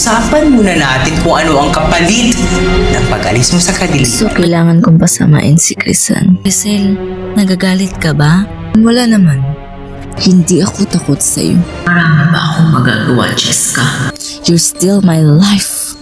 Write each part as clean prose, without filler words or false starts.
Pag-usapan muna natin kung ano ang kapalit ng pag-alis mo sa kadiliman. So, kailangan kong pasamain si Crisan. Crisel, nagagalit ka ba? Wala naman. Hindi ako takot sa'yo. Marami ba akong magagawa, Jessica? You're still my life.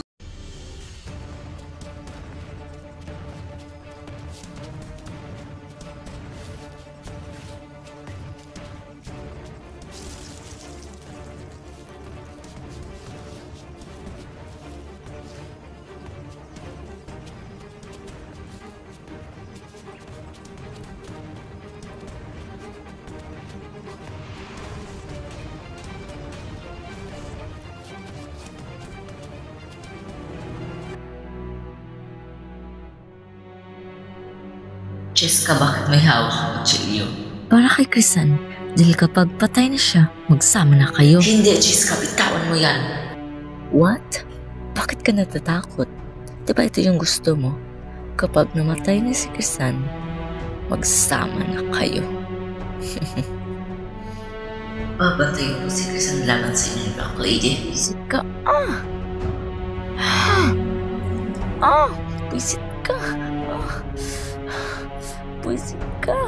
Jessica, bakit may hawak ang kutsilyo? Para kay Crisan, dahil kapag patay na siya, magsama na kayo. Hindi, Jessica, bitawan mo yan. What? Bakit ka natatakot? Diba ito yung gusto mo? Kapag namatay na si Crisan, magsama na kayo. Babatayin mo si Crisan laban sa inyong Black Lady. Pisit ka, pisit ka. Pisit ka.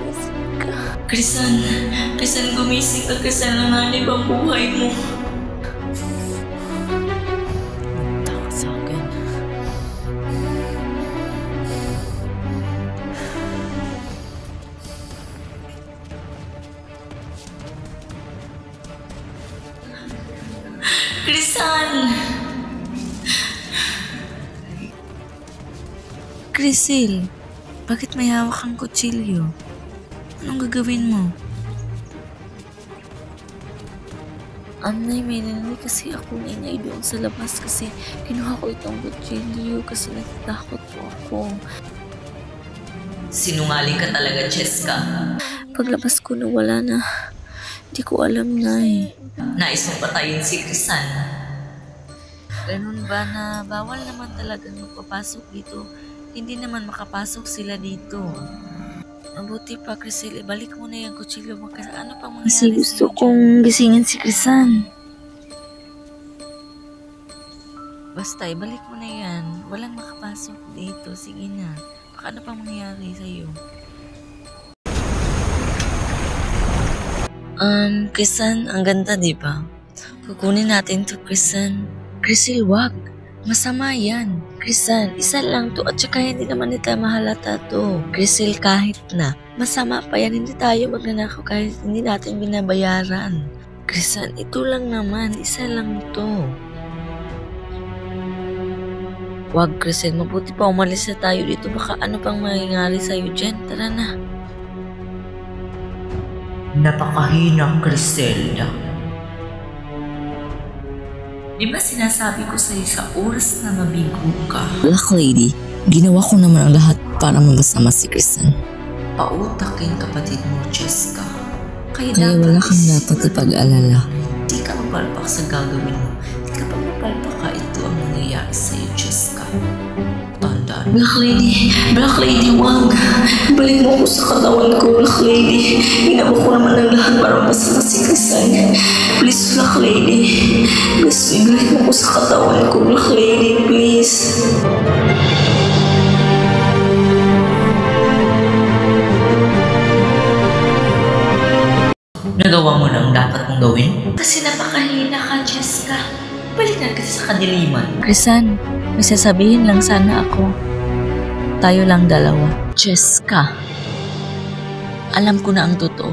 Pisit ka. Crisan, gumising ka. Crisan, nanganib ang buhay mo. Takot sa akin. Crisan! Crisel, bakit may hawak kang kutsilyo? Anong gagawin mo? Anay, may narinig kasi akong ingay doon sa labas kasi kinuha ko itong kutsilyo kasi natatakot po ako. Sinungaling ka talaga, Jessica. Paglabas ko na wala na. Hindi ko alam, Nay. Nais mong patayin si Crisan. Ganun ba na bawal naman talagang magpapasok dito? Hindi naman makapasok sila dito. Mabuti pa, Crisel, ibalik mo na yung kutsilyo mo kasi ano pang mangyari Kasi gusto kong gisingin si Crisan. Basta, ibalik mo na yan. Walang makapasok dito. Sige na. Baka ano pang mangyari sa'yo. Crisan, ang ganda, di ba? Kukunin natin to, Crisan. Crisel, wag. Masama yan. Crisan, isa lang to at saka hindi naman nila mahalata to. Crisel, kahit na. Masama pa yan. Hindi tayo magnanakaw kahit hindi natin binabayaran. Crisan, ito lang naman. Isa lang to. Wag, Crisel. Mabuti pa umalis na tayo dito. Baka ano pang mangyayari sa'yo dyan. Tara na. Napakahina, Criselda. Di ba sinasabi ko sa'yo sa oras na mabigo ka? Black Lady, ginawa ko naman ang lahat para mabasama si Crisan. Pautakin kapatid mo, Jessica. Kaya wala kang dapat ipag-alala. Di ka mapalpak sa gagawin mo. Di ka pa mapalpak ka, ito ang nangyayari sa'yo, Jessica. Tandaan. Black Lady, wag. Balik mo ko sa katawan ko, Black Lady. Ginawa ko naman ang lahat para masama si Crisan. Please, Black Lady. Please, ibalik mo ko sa katawan ko, Black Lady, please. Nagawa mo na ang dapat mong gawin? Kasi napakahina ka, Jessica. Balikan kasi sa kadiliman. Crisan, may sasabihin lang sana ako. Tayo lang dalawa. Jessica, alam ko na ang totoo.